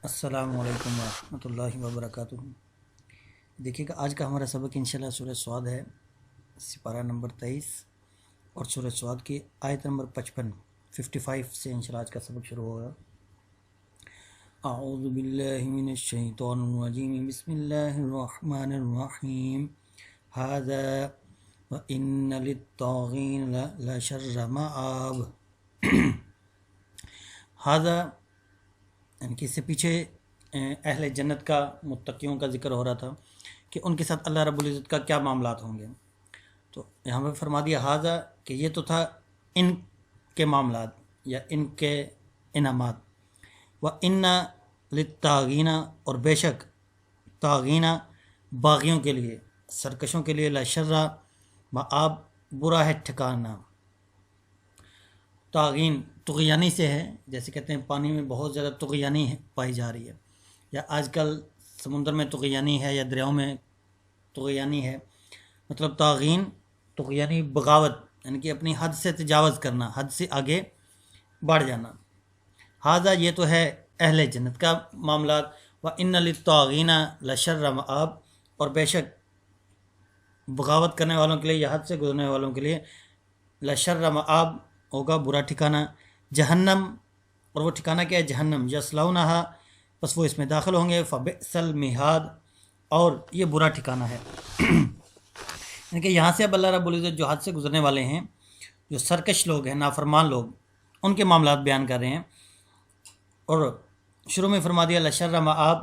السلام علیکم ورحمۃ اللہ وبرکاتہ۔ دیکھیے گا آج کا ہمارا سبق انشاءاللہ سورہ سعد ہے، سپارہ نمبر 23 اور سورہ سعد کی آیت نمبر 55 سے انشاءاللہ آج کا سبق شروع ہوگا۔ اعوذ باللہ من الشیطان الرجیم، بسم اللہ الرحمن الرحیم۔ ھذا وان للطاغین لشر مآب۔ ھذا یعنی کہ اس سے پیچھے اہل جنت کا، متقیوں کا ذکر ہو رہا تھا کہ ان کے ساتھ اللہ رب العزت کا کیا معاملات ہوں گے۔ تو یہاں پہ فرما دیا ھذا کہ یہ تو تھا ان کے معاملات یا ان کے انعامات۔ وَإِنَّ لِلطَّاغِينَ اور بے شک طاغین باغیوں کے لیے، سرکشوں کے لیے، لشر مآب برا ہے ٹھکانہ۔ طاغین طغیانی سے ہے، جیسے کہتے ہیں پانی میں بہت زیادہ طغیانی پائی جا رہی ہے، یا آج کل سمندر میں طغیانی ہے یا دریاؤں میں طغیانی ہے۔ مطلب طاغین طغیانی بغاوت، یعنی کہ اپنی حد سے تجاوز کرنا، حد سے آگے بڑھ جانا۔ ھذا یہ تو ہے اہل جنت کا معاملات۔ وَإِنَّ لِلطَّاغِينَ لَشَرَّ مآب اور بے شک بغاوت کرنے والوں کے لیے یا حد سے گزرنے والوں کے لیے لشر مآب ہوگا برا ٹھکانہ، جہنم۔ اور وہ ٹھکانہ کیا ہے؟ جہنم۔ یصلونھا بس وہ اس میں داخل ہوں گے، فبئس المہاد اور یہ برا ٹھکانہ ہے۔ یعنی کہ یہاں سے اب اللہ رب العزت جو حد سے گزرنے والے ہیں، جو سرکش لوگ ہیں، نافرمان لوگ، ان کے معاملات بیان کر رہے ہیں۔ اور شروع میں فرما دیا لشر مآب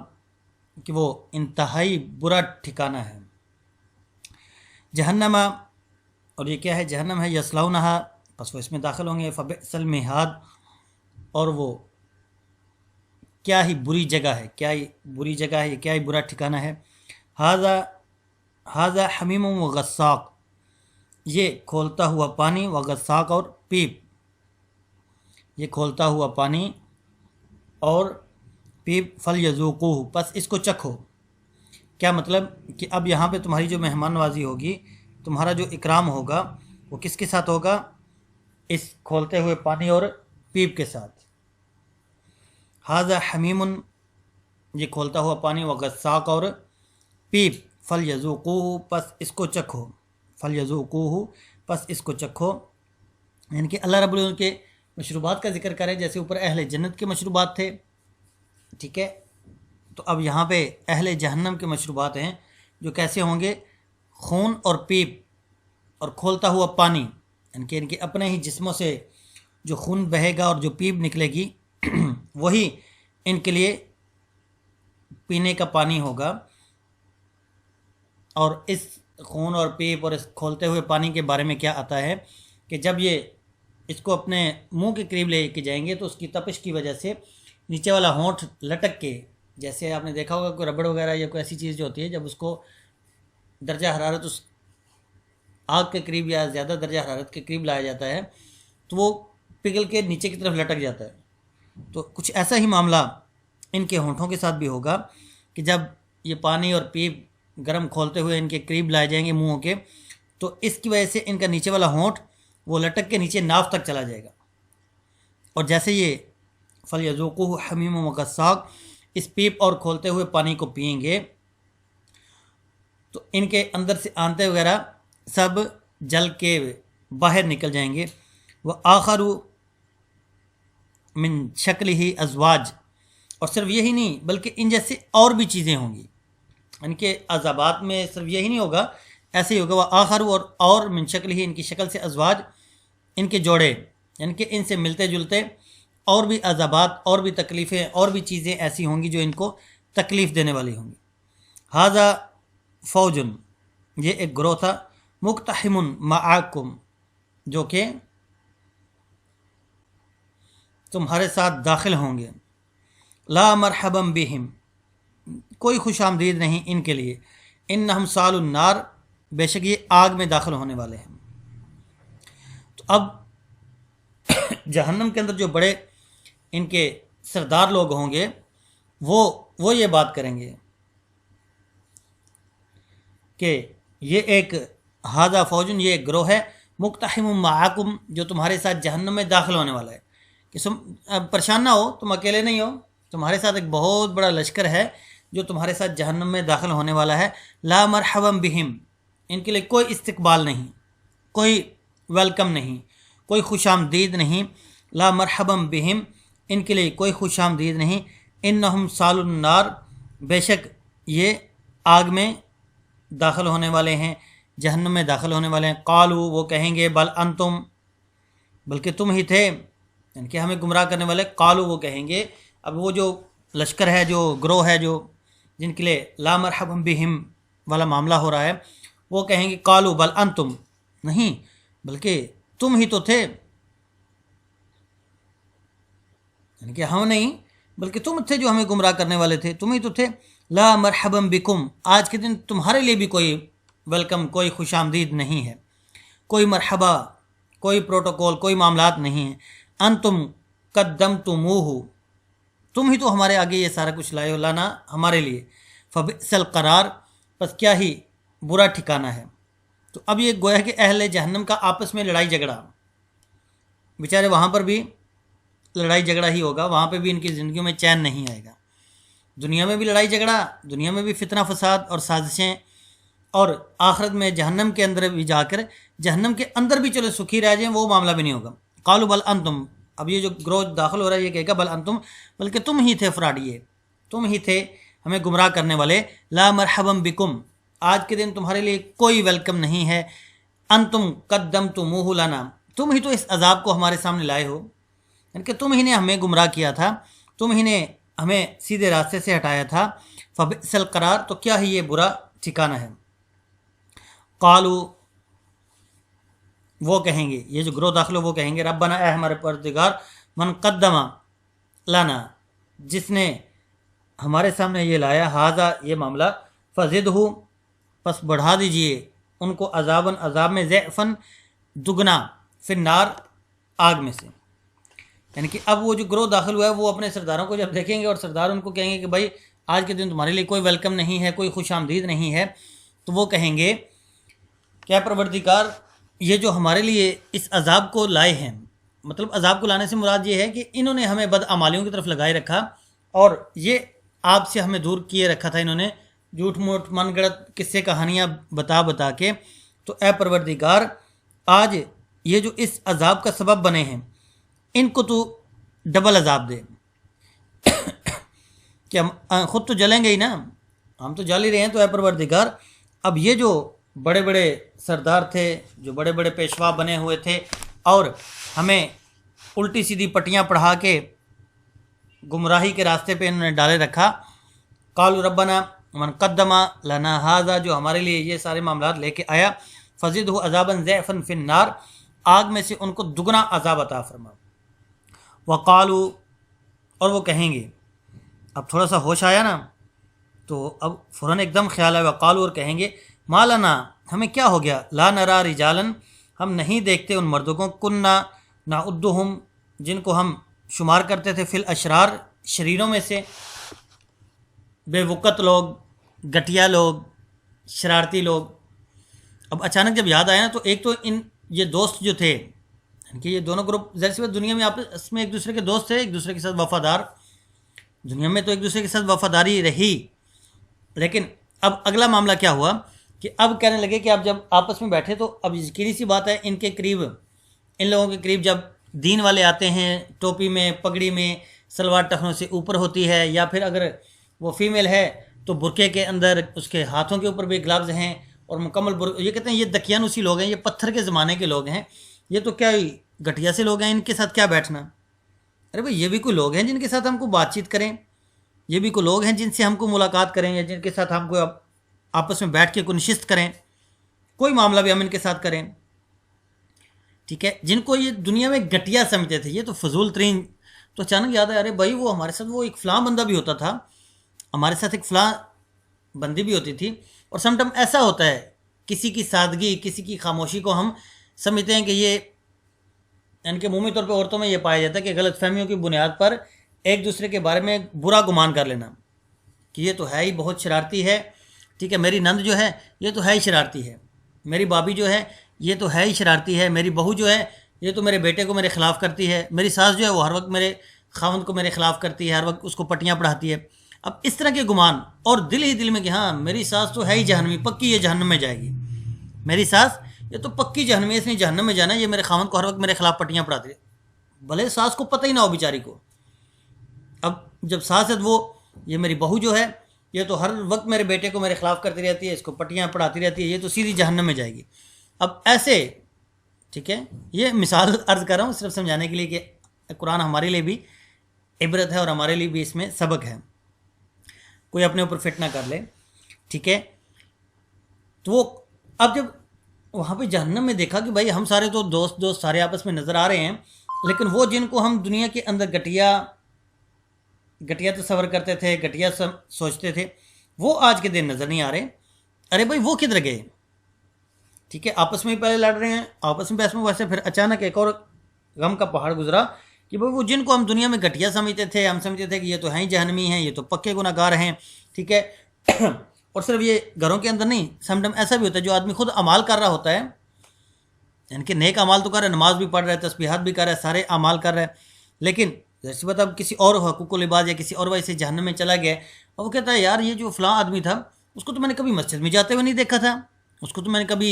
کہ وہ انتہائی برا ٹھکانہ ہے۔ جہنم اور یہ کیا ہے؟ جہنم ہے۔ یصلونھا بس وہ اس میں داخل ہوں گے، فبئس المہاد اور وہ کیا ہی بری جگہ ہے، کیا ہی بری جگہ ہے، کیا ہی برا ٹھکانہ ہے۔ ھذا حمیم و غساق یہ کھولتا ہوا پانی، و غساق اور پیپ، یہ کھولتا ہوا پانی اور پیپ، فلیذوقوہ پس اس کو چکھو۔ کیا مطلب کہ اب یہاں پہ تمہاری جو مہمان نوازی ہوگی، تمہارا جو اکرام ہوگا، وہ کس کے ساتھ ہوگا؟ اس کھولتے ہوئے پانی اور پیپ کے ساتھ۔ ھذا حمیم یہ کھولتا ہوا پانی، و غساق اور پیپ، فلیذوقوہ پس اس کو چکھو، فلیذوقوہ پس اس کو چکھو۔ یعنی کہ اللہ رب العزت کے مشروبات کا ذکر کریں، جیسے اوپر اہل جنت کے مشروبات تھے، ٹھیک ہے، تو اب یہاں پہ اہل جہنم کے مشروبات ہیں، جو کیسے ہوں گے؟ خون اور پیپ اور کھولتا ہوا پانی، یعنی کہ ان کے اپنے ہی جسموں سے جو خون بہے گا اور جو پیپ نکلے گی وہی ان کے لیے پینے کا پانی ہوگا۔ اور اس خون اور پیپ اور اس کھولتے ہوئے پانی کے بارے میں کیا آتا ہے کہ جب یہ اس کو اپنے منہ کے قریب لے کے جائیں گے تو اس کی تپش کی وجہ سے نیچے والا ہونٹ لٹک کے، جیسے آپ نے دیکھا ہوگا کوئی ربڑ وغیرہ یا کوئی ایسی چیز جو ہوتی ہے، جب اس کو درجہ حرارت اس آگ کے قریب یا زیادہ درجہ حرارت کے قریب لایا جاتا ہے تو وہ پگھل کے نیچے کی طرف لٹک جاتا ہے۔ تو کچھ ایسا ہی معاملہ ان کے ہونٹوں کے ساتھ بھی ہوگا کہ جب یہ پانی اور پیپ گرم کھولتے ہوئے ان کے قریب لائے جائیں گے منہوں کے، تو اس کی وجہ سے ان کا نیچے والا ہونٹ وہ لٹک کے نیچے ناف تک چلا جائے گا۔ اور جیسے یہ فلیذوقوہ حمیم و غساق اس پیپ اور کھولتے ہوئے پانی کو پئیں گے تو ان کے اندر سے آنتے وغیرہ سب جل کے باہر نکل جائیں گے۔ وآخر من شکلہ ازواج اور صرف یہی نہیں بلکہ ان جیسے اور بھی چیزیں ہوں گی، ان کے عذابات میں صرف یہی نہیں ہوگا، ایسے ہی ہوگا۔ وآخر اور من شکلہ ان کی شکل سے، ازواج ان کے جوڑے، یعنی کہ ان سے ملتے جلتے اور بھی عذابات اور بھی تکلیفیں اور بھی چیزیں ایسی ہوں گی جو ان کو تکلیف دینے والی ہوں گی۔ ھذا فوج یہ ایک گروہ تھا، مقتحم معاکم جو کہ تمہارے ساتھ داخل ہوں گے۔ لا مرحبا بہم کوئی خوش آمدید نہیں ان کے لیے، انہم صالوا النار بے شک یہ آگ میں داخل ہونے والے ہیں۔ تو اب جہنم کے اندر جو بڑے ان کے سردار لوگ ہوں گے وہ یہ بات کریں گے کہ یہ ایک ھذا فوجن یہ ایک گروہ ہے، مقتحم معاکم جو تمہارے ساتھ جہنم میں داخل ہونے والا ہے، کہ پریشان نہ ہو، تم اکیلے نہیں ہو، تمہارے ساتھ ایک بہت بڑا لشکر ہے جو تمہارے ساتھ جہنم میں داخل ہونے والا ہے، لا مرحبا بہم، ان کے لیے کوئی استقبال نہیں، کوئی ویلکم نہیں، کوئی خوش آمدید نہیں، لا مرحبا بہم، ان کے لیے کوئی خوش آمدید نہیں، انہم سال النار، بے شک یہ آگ میں داخل ہونے والے ہیں، جہنم میں داخل ہونے والے ہیں، قالو، وہ کہیں گے، بل انتم، بلکہ تم ہی تھے، یعنی کہ ہمیں گمراہ کرنے والے، قالو وہ کہیں گے، اب وہ جو لشکر ہے، جو گروہ ہے، جو جن کے لیے لا مرحبا بہم والا معاملہ ہو رہا ہے، وہ کہیں گے قالو بل انتم، نہیں بلکہ تم ہی تو تھے، یعنی کہ ہم نہیں بلکہ تم تھے جو ہمیں گمراہ کرنے والے تھے، تم ہی تو تھے، لا مرحبا بکم، آج کے دن تمہارے لیے بھی کوئی ویلکم، کوئی خوش آمدید نہیں ہے، کوئی مرحبا، کوئی پروٹوکول، کوئی معاملات نہیں ہیں، انتم قدمتموہ، تم ہی تو ہمارے آگے یہ سارا کچھ لائے ہو، لانا ہمارے لیے، فبئس القرار، پس کیا ہی برا ٹھکانہ ہے۔ تو اب یہ گویا کہ اہل جہنم کا آپس میں لڑائی جھگڑا، بیچارے وہاں پر بھی لڑائی جھگڑا ہی ہوگا، وہاں پہ بھی ان کی زندگیوں میں چین نہیں آئے گا، دنیا میں بھی لڑائی جھگڑا، دنیا میں بھی فتنہ فساد اور سازشیں، اور آخرت میں جہنم کے اندر بھی جا کر جہنم کے اندر بھی چلو سکھی رہ جائیں، وہ معاملہ بھی نہیں ہوگا۔ قالوا بل انتم، اب یہ جو گروہ داخل ہو رہا ہے یہ کہے گا بل انتم، بلکہ تم ہی تھے فراڈیے، تم ہی تھے ہمیں گمراہ کرنے والے، لا مرحبا بکم، آج کے دن تمہارے لیے کوئی ویلکم نہیں ہے، انتم قدمتموہ لنا، تم ہی تو اس عذاب کو ہمارے سامنے لائے ہو، یعنی کہ تم ہی نے ہمیں گمراہ کیا تھا، تم ہی نے ہمیں سیدھے راستے سے ہٹایا تھا، فبئس القرار، تو کیا ہی یہ برا ٹھکانہ ہے۔ قالو، وہ کہیں گے، یہ جو گروہ داخل ہو وہ کہیں گے، ربنا، اے ہمارے پروردگار، من قدم لنا، جس نے ہمارے سامنے یہ لایا، ہاذا، یہ معاملہ، فزدہ، پس بڑھا دیجئے ان کو، عذاباً، عذاب میں، ضعفاً، دگنا، فی النار، آگ میں سے، یعنی کہ اب وہ جو گروہ داخل ہوا ہے وہ اپنے سرداروں کو جب دیکھیں گے اور سردار ان کو کہیں گے کہ بھائی آج کے دن تمہارے لیے کوئی ویلکم نہیں ہے، کوئی خوش آمدید نہیں ہے، تو وہ کہیں گے کیا پروردگار، یہ جو ہمارے لیے اس عذاب کو لائے ہیں، مطلب عذاب کو لانے سے مراد یہ ہے کہ انہوں نے ہمیں بدعمالیوں کی طرف لگائے رکھا اور یہ آپ سے ہمیں دور کیے رکھا تھا، انہوں نے جھوٹ موٹ من گڑت قصے کہانیاں بتا بتا کے، تو اے پروردگار آج یہ جو اس عذاب کا سبب بنے ہیں ان کو تو ڈبل عذاب دے، کہ ہم خود تو جلیں گے ہی نا، ہم تو جل ہی رہے ہیں، تو اے پروردگار اب یہ جو بڑے بڑے سردار تھے، جو بڑے بڑے پیشوا بنے ہوئے تھے اور ہمیں الٹی سیدھی پٹیاں پڑھا کے گمراہی کے راستے پہ انہوں نے ڈالے رکھا، قالوا ربنا من قدم لنا ھذا، جو ہمارے لیے یہ سارے معاملات لے کے آیا، فزدہ عذابا ضعفا فی النار، آگ میں سے ان کو دگنا عذاب عطا فرما، وقالوا، اور وہ کہیں گے، اب تھوڑا سا ہوش آیا نا تو اب فوراً ایک دم خیال آیا، وقالوا، اور کہیں گے، ما لنا، ہمیں کیا ہو گیا، لا نرا رجالا، ہم نہیں دیکھتے ان مردوں کو، کننا نعدہم، جن کو ہم شمار کرتے تھے، فی الاشرار، شریروں میں سے، بے وقت لوگ، گٹیا لوگ، شرارتی لوگ۔ اب اچانک جب یاد آیا نا تو ایک تو یہ دوست جو تھے کہ یہ دونوں گروپ ظاہر سی بات دنیا میں آپس میں ایک دوسرے کے دوست تھے، ایک دوسرے کے ساتھ وفادار، دنیا میں تو ایک دوسرے کے ساتھ وفاداری رہی، لیکن اب اگلا معاملہ کیا ہوا کہ اب کہنے لگے کہ اب جب آپس میں بیٹھے تو اب یقینی سی بات ہے ان کے قریب، ان لوگوں کے قریب جب دین والے آتے ہیں، ٹوپی میں، پگڑی میں، سلوار ٹخنوں سے اوپر ہوتی ہے، یا پھر اگر وہ فیمیل ہے تو برقعے کے اندر اس کے ہاتھوں کے اوپر بھی گلوز ہیں اور مکمل یہ کہتے ہیں یہ دقیانوسی لوگ ہیں، یہ پتھر کے زمانے کے لوگ ہیں، یہ تو کیا گٹیا سے لوگ ہیں، ان کے ساتھ کیا بیٹھنا، ارے بھائی یہ بھی کوئی لوگ ہیں جن کے ساتھ ہم کو بات چیت کریں، یہ بھی کوئی لوگ ہیں جن سے ہم کو ملاقات کریں، یا جن کے ساتھ ہم کو آپس میں بیٹھ کے کوئی نشست کریں، کوئی معاملہ بھی ہم ان کے ساتھ کریں، ٹھیک ہے، جن کو یہ دنیا میں گٹیا سمجھتے تھے، یہ تو فضول ترین، تو اچانک یاد آیا، ارے بھائی وہ ہمارے ساتھ وہ ایک فلاں بندہ بھی ہوتا تھا، ہمارے ساتھ ایک فلاں بندی بھی ہوتی تھی، اور سم ٹائم ایسا ہوتا ہے کسی کی سادگی، کسی کی خاموشی کو ہم سمجھتے ہیں کہ یہ، یعنی کہ عمومی طور پہ عورتوں میں یہ پایا جاتا ہے کہ غلط فہمیوں کی بنیاد پر ایک دوسرے کے بارے میں برا گمان کر لینا کہ یہ تو ہے ہی بہت شرارتی ہے، ٹھیک ہے، میری نند جو ہے یہ تو ہے ہی شرارتی ہے، میری بھابھی جو ہے یہ تو ہے ہی شرارتی ہے، میری بہو جو ہے یہ تو میرے بیٹے کو میرے خلاف کرتی ہے، میری ساس جو ہے وہ ہر وقت میرے خاوند کو میرے خلاف کرتی ہے، ہر وقت اس کو پٹیاں پڑھاتی ہے. اب اس طرح کے گمان اور دل ہی دل میں کہ ہاں میری ساس تو ہے ہی جہنمی، پکی یہ جہنم میں جائے گی، میری ساس یہ تو پکی جہنمی ہے، اس نے جہنم میں جانا ہے، یہ میرے خاوند کو ہر وقت میرے خلاف پٹیاں پڑھاتی ہے، بھلے ساس کو پتہ ہی نہ ہو بیچاری کو. اب جب ساس ہے وہ یہ میری بہو جو ہے یہ تو ہر وقت میرے بیٹے کو میرے خلاف کرتی رہتی ہے، اس کو پٹیاں پڑھاتی رہتی ہے، یہ تو سیدھی جہنم میں جائے گی. اب ایسے ٹھیک ہے، یہ مثال عرض کر رہا ہوں صرف سمجھانے کے لیے کہ قرآن ہمارے لیے بھی عبرت ہے اور ہمارے لیے بھی اس میں سبق ہے، کوئی اپنے اوپر فٹ نہ کر لے. ٹھیک ہے، تو وہ اب جب وہاں پہ جہنم میں دیکھا کہ بھائی ہم سارے تو دوست سارے آپس میں نظر آ رہے ہیں، لیکن وہ جن کو ہم دنیا کے اندر گٹیا تصور کرتے تھے، گٹیا سوچتے تھے، وہ آج کے دن نظر نہیں آ رہے. ارے بھائی وہ کدھر گئے؟ ٹھیک ہے، آپس میں ہی پہلے لڑ رہے ہیں، آپس میں بحث میں، ویسے پھر اچانک ایک اور غم کا پہاڑ گزرا کہ بھائی وہ جن کو ہم دنیا میں گٹیا سمجھتے تھے، ہم سمجھتے تھے کہ یہ تو ہیں ہی جہنمی ہیں، یہ تو پکے گناہ گار ہیں. ٹھیک ہے، اور صرف یہ گھروں کے اندر نہیں، سم ٹائم ایسا بھی ہوتا ہے جو آدمی خود اعمال کر رہا ہوتا ہے، یعنی کہ نیک اعمال تو کر رہا ہے، نماز بھی پڑھ رہا ہے، تسبیحات بھی کر رہا ہے، سارے اعمال کر رہا ہے، لیکن جیسے بتا اب کسی اور حقوق العباد یا کسی اور وجہ سے جہنم میں چلا گیا اور وہ کہتا ہے یار یہ جو فلاں آدمی تھا اس کو تو میں نے کبھی مسجد میں جاتے ہوئے نہیں دیکھا تھا، اس کو تو میں نے کبھی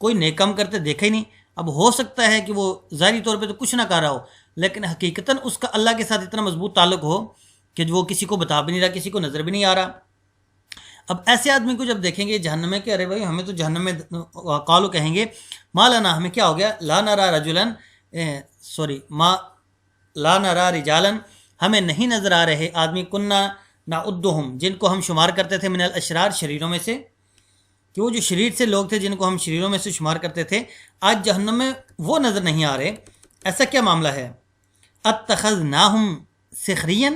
کوئی نیک کام کرتے دیکھا ہی نہیں. اب ہو سکتا ہے کہ وہ ظاہری طور پہ تو کچھ نہ کر رہا ہو، لیکن حقیقتاً اس کا اللہ کے ساتھ اتنا مضبوط تعلق ہو کہ وہ کسی کو بتا بھی نہیں رہا، کسی کو نظر بھی نہیں آ رہا. اب ایسے آدمی کو جب دیکھیں گے جہنم میں کہ ارے بھائی ہمیں تو جہنم میں قالو کہیں گے ما لنا، ہمیں کیا ہو گیا، لا نرا رجلن ما لا نرا رجالن، ہمیں نہیں نظر آ رہے آدمی کننا نعدہم، جن کو ہم شمار کرتے تھے من الاشرار، شریروں میں سے، کہ وہ جو شریر سے لوگ تھے جن کو ہم شریروں میں سے شمار کرتے تھے، آج جہنم میں وہ نظر نہیں آ رہے. ایسا کیا معاملہ ہے؟ اتخذناہم سخریا،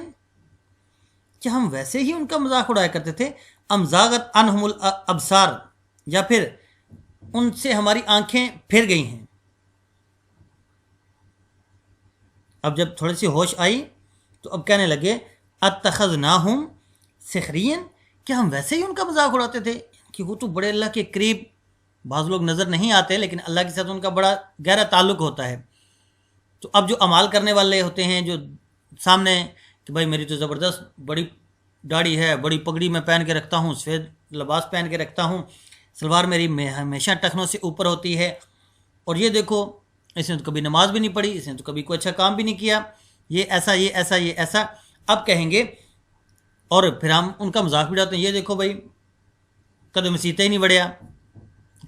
کیا ہم ویسے ہی ان کا مذاق اڑایا کرتے تھے، ام زاغت عنہم الابصار، یا پھر ان سے ہماری آنکھیں پھر گئی ہیں. اب جب تھوڑی سی ہوش آئی تو اب کہنے لگے اتخذناہم سخریا، کیا ہم ویسے ہی ان کا مذاق اڑاتے تھے، کہ وہ تو بڑے اللہ کے قریب، بعض لوگ نظر نہیں آتے لیکن اللہ کے ساتھ ان کا بڑا گہرا تعلق ہوتا ہے. تو اب جو عمال کرنے والے ہوتے ہیں جو سامنے کہ بھائی میری تو زبردست بڑی داڑھی ہے، بڑی پگڑی میں پہن کے رکھتا ہوں، سفید لباس پہن کے رکھتا ہوں، سلوار میری ہمیشہ ٹخنوں سے اوپر ہوتی ہے، اور یہ دیکھو اس نے تو کبھی نماز بھی نہیں پڑھی، اس نے تو کبھی کوئی اچھا کام بھی نہیں کیا، یہ ایسا یہ ایسا یہ ایسا. اب کہیں گے اور پھر ہم ان کا مذاق بھی اڑاتے ہیں، یہ دیکھو بھائی کدے مسیطے ہی نہیں بڑھیا،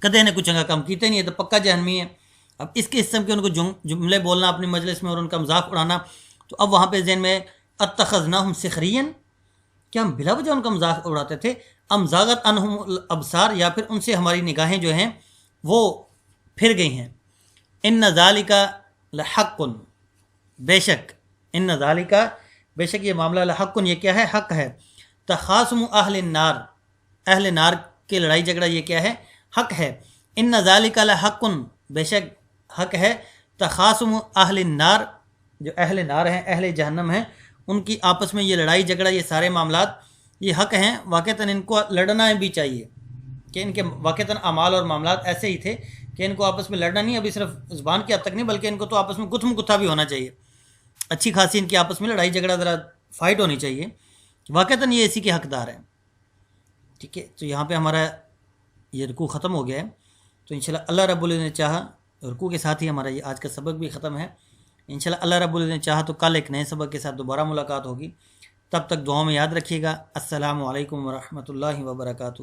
کدے نے کچھ چنگا کام کیتے نہیں ہے، تو پکا جہنمی ہے. اب اس کے قسم کے ان کو جملے بولنا اپنی مجلس میں اور ان کا مذاق اڑانا، تو اب وہاں پہ ذہن میں اتخذناہم سخریا، کیا ہم بلا وجہ ان کا مذاق اڑاتے تھے، ام زاغت عنہم الابصار، یا پھر ان سے ہماری نگاہیں جو ہیں وہ پھر گئی ہیں. ان ذالک لحق، بے شک، ان ذالک، بے شک یہ معاملہ لحق، یہ کیا ہے، حق ہے. تخاصم اہل النار، اہل نار کی لڑائی جھگڑا یہ کیا ہے، حق ہے. ان ذالک لحق، بے شک حق ہے. تخاصم اہل النار، جو اہل نار ہیں، اہل جہنم ہیں، ان کی آپس میں یہ لڑائی جھگڑا، یہ سارے معاملات یہ حق ہیں. واقعتاً ان کو لڑنا بھی چاہیے، کہ ان کے واقعتاً اعمال اور معاملات ایسے ہی تھے کہ ان کو آپس میں لڑنا نہیں، ابھی صرف زبان کی حد تک نہیں بلکہ ان کو تو آپس میں گتھم گتھا بھی ہونا چاہیے، اچھی خاصی ان کی آپس میں لڑائی جھگڑا ذرا فائٹ ہونی چاہیے، واقعتاً یہ اسی کے حقدار ہیں. ٹھیک ہے، تو یہاں پہ ہمارا یہ رکوع ختم ہو گیا ہے، تو انشاءاللہ اللہ رب العزت نے چاہا رکوع کے ساتھ ہی ہمارا یہ آج کا سبق بھی ختم ہے. انشاءاللہ اللہ رب العزت نے چاہا تو کل ایک نئے سبق کے ساتھ دوبارہ ملاقات ہوگی. تب تک دعاؤں میں یاد رکھیے گا. السلام علیکم ورحمۃ اللہ وبرکاتہ.